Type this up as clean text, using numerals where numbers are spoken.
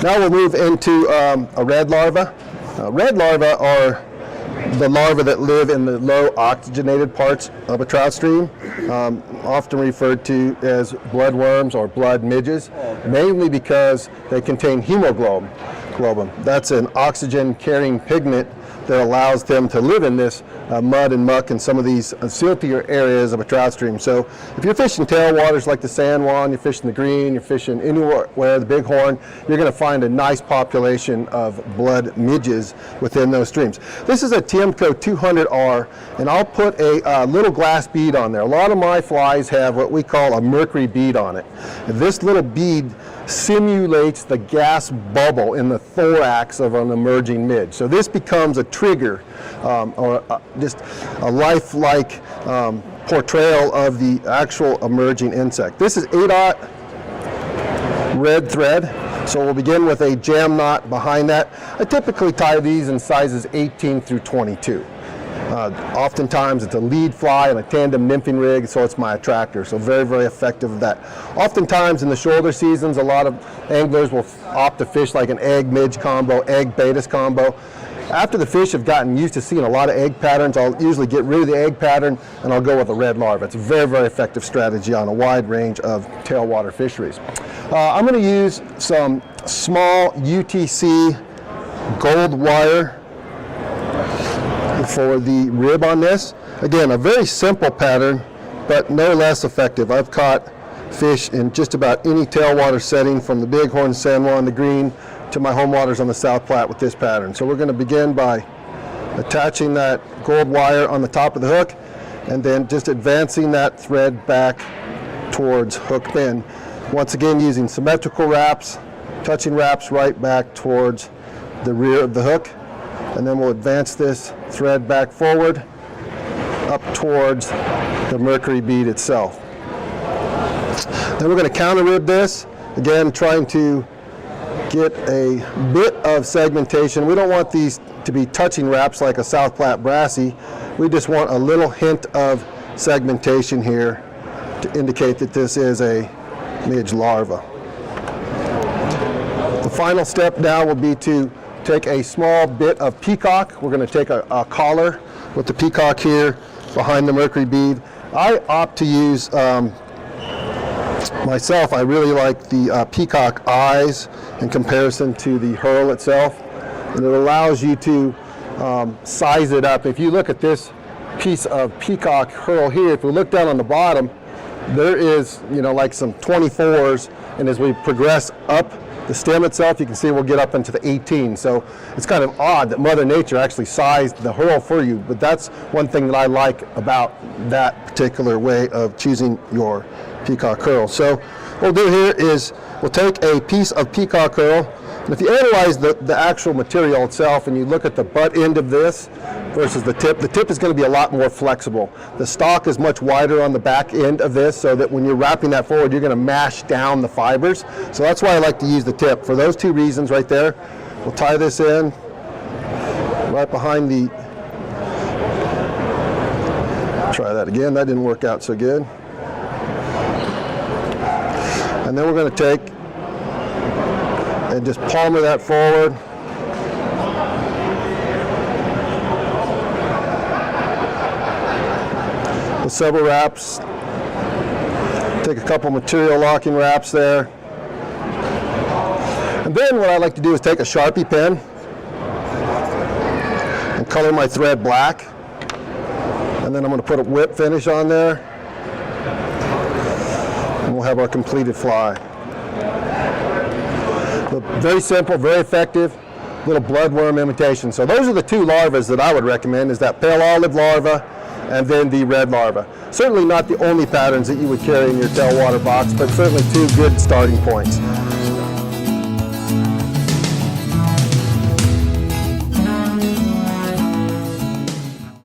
Now we'll move into a red larva. Red larvae are the larvae that live in the low oxygenated parts of a trout stream, often referred to as bloodworms or blood midges, mainly because they contain hemoglobin. That's an oxygen-carrying pigment that allows them to live in this mud and muck in some of these siltier areas of a trout stream. So if you're fishing tailwaters like the San Juan, you're fishing the Green, you're fishing anywhere, the Bighorn, you're going to find a nice population of blood midges within those streams. This is a Tiemco 200R, and I'll put a little glass bead on there. A lot of my flies have what we call a mercury bead on it. This little bead simulates the gas bubble in the thorax of an emerging midge. So this becomes a trigger or just a lifelike portrayal of the actual emerging insect. This is 8/0 red thread, so we'll begin with a jam knot behind that. I typically tie these in sizes 18 through 22. Oftentimes it's a lead fly and a tandem nymphing rig, so it's my attractor, so very, very effective with that. Oftentimes in the shoulder seasons, a lot of anglers will opt to fish like an egg midge combo, egg Baetis combo. After the fish have gotten used to seeing a lot of egg patterns, I'll usually get rid of the egg pattern and I'll go with a red larva. It's a very, very effective strategy on a wide range of tailwater fisheries. I'm going to use some small UTC gold wire for the rib on this. Again, a very simple pattern, but no less effective. I've caught fish in just about any tailwater setting, from the Bighorn, San Juan, the Green, to my home waters on the South Platte with this pattern. So we're going to begin by attaching that gold wire on the top of the hook, and then just advancing that thread back towards hook bend. Once again, using symmetrical wraps, touching wraps right back towards the rear of the hook. And then we'll advance this thread back forward up towards the mercury bead itself. Then we're going to counter rib this, again trying to get a bit of segmentation. We don't want these to be touching wraps like a South Platte Brassy. We just want a little hint of segmentation here to indicate that this is a midge larva. The final step now will be to take a small bit of peacock. We're going to take a collar with the peacock here behind the mercury bead. I opt to use, myself, I really like the peacock eyes in comparison to the herl itself. And it allows you to size it up. If you look at this piece of peacock herl here, if we look down on the bottom, there is, like some 24s, and as we progress up the stem itself, you can see we'll get up into the 18. So it's kind of odd that Mother Nature actually sized the herl for you, but that's one thing that I like about that particular way of choosing your peacock herl. So what we'll do here is we'll take a piece of peacock herl, and if you analyze the actual material itself and you look at the butt end of this versus the tip is going to be a lot more flexible. The stalk is much wider on the back end of this, so that when you're wrapping that forward, you're going to mash down the fibers. So that's why I like to use the tip. For those two reasons right there, we'll tie this in right behind the, try that again, that didn't work out so good. And then we're going to take and just palmer that forward. With several wraps. Take a couple material locking wraps there. And then what I like to do is take a Sharpie pen and color my thread black. And then I'm going to put a whip finish on there. And we'll have our completed fly. So very simple, very effective, little bloodworm imitation. So those are the two larvas that I would recommend, is that pale olive larva and then the red larva. Certainly not the only patterns that you would carry in your tailwater box, but certainly two good starting points.